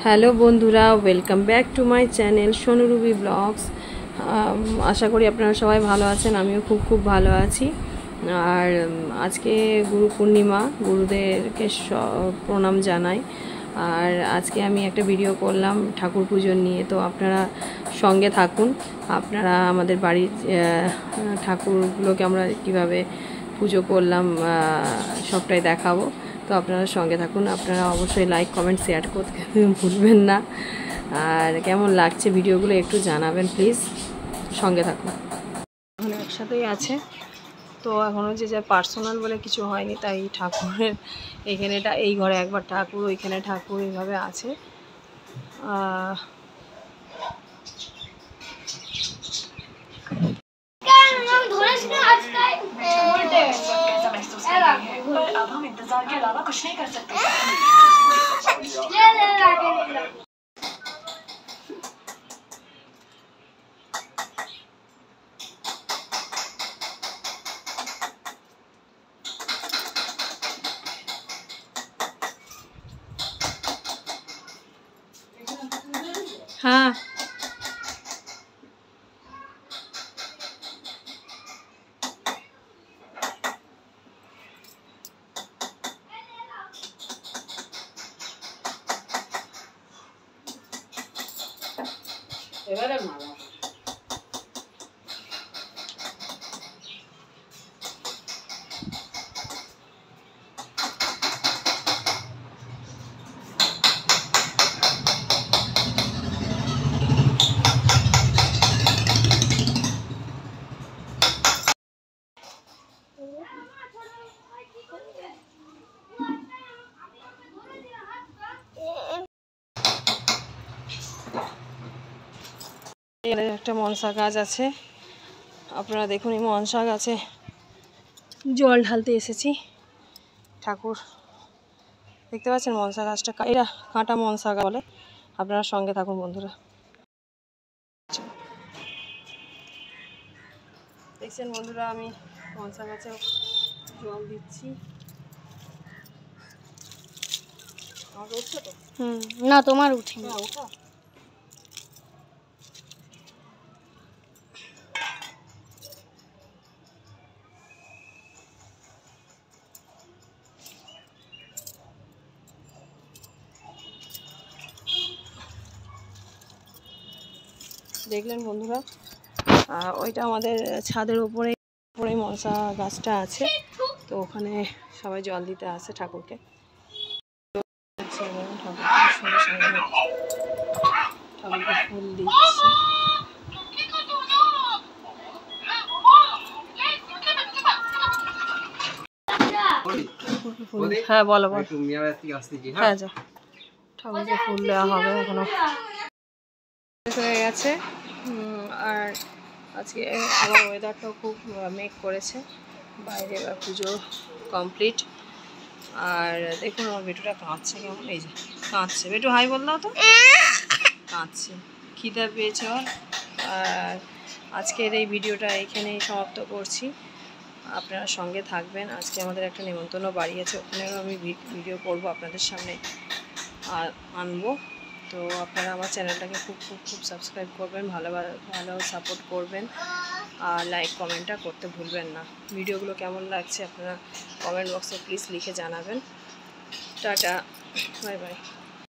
Hello বন্ধুরা, welcome back to my channel Sonu Ruby blogs. আশা করি আপনারা সবাই ভালো আছেন, আমিও খুব ভালো আছি। আর আজকে গুরু পূর্ণিমা, গুরুদেরকে প্রণাম জানাই। আর আজকে আমি একটা ভিডিও করলাম ঠাকুর পুজোর নিয়ে, তো আপনারা সঙ্গে থাকুন। আপনারা আমাদের বাড়ির ঠাকুরগুলোকে আমরা কীভাবে পুজো করলাম সবটাই দেখাবো, তো আপনারা সঙ্গে থাকুন। আপনারা অবশ্যই লাইক কমেন্ট শেয়ার করতে ভুলবেন না। আর কেমন লাগছে ভিডিওগুলো একটু জানাবেন প্লিজ, সঙ্গে থাকুন। এখন একসাথেই আছে, তো এখনও যে যা পার্সোনাল বলে কিছু হয়নি, তাই ঠাকুরের এইখানে এই ঘরে একবার ঠাকুর, ওইখানে ঠাকুর, এইভাবে আছে। अब हम इंतजार के अलावा कुछ नहीं कर सकते। हाँ, এবারে মালা একটা মনসা গাছ আছে, আপনারা দেখুন। এই মনসা গাছে জল ঢালতে এসেছি। ঠাকুর দেখতে পাচ্ছেন, মনসা গাছটা এরা কাঁটা মনসা গাছ বলে। আপনারা সঙ্গে থাকুন বন্ধুরা। দেখছেন বন্ধুরা, আমি মনসা গাছে জল দিচ্ছি। আমার উঠছে তো? না, তোমার উঠে না। ওঠা দেখলেন বন্ধুরা, ওইটা আমাদের ছাদের উপরে মনসা গাছটা আছে, তো ওখানে সবাই জল দিতে আসে ঠাকুরকে। ঠাকুরকে ফুল দিচ্ছি। হ্যাঁ বলো বলো। হ্যাঁ যা, ঠাকুরকে ফুল দেওয়া হবে, এখনো হয়ে গেছে। আর আজকে আবার ওয়েদারটাও খুব মেঘ করেছে, বাইরে এবার পুজো কমপ্লিট। আর দেখুন আমার বেটুটা কাঁদছে কেমন, এই যে কাঁদছে। বেটু হাই বল দাও তো, কাঁদছে, খিদে পেয়েছে ওর। আর আজকের এই ভিডিওটা এইখানেই সমাপ্ত করছি। আপনারা সঙ্গে থাকবেন। আজকে আমাদের একটা নেমন্তন্ন বাড়ি আছে, ওখানেও আমি ভিডিও করব, আপনাদের সামনে আনবো। তো আপনারা আমার চ্যানেলটাকে খুব সাবস্ক্রাইব করবেন, ভালো সাপোর্ট করবেন, আর লাইক কমেন্টটা করতে ভুলবেন না। ভিডিওগুলো কেমন লাগছে আপনারা কমেন্ট বক্সে প্লিজ লিখে জানাবেন। Tata, bye bye.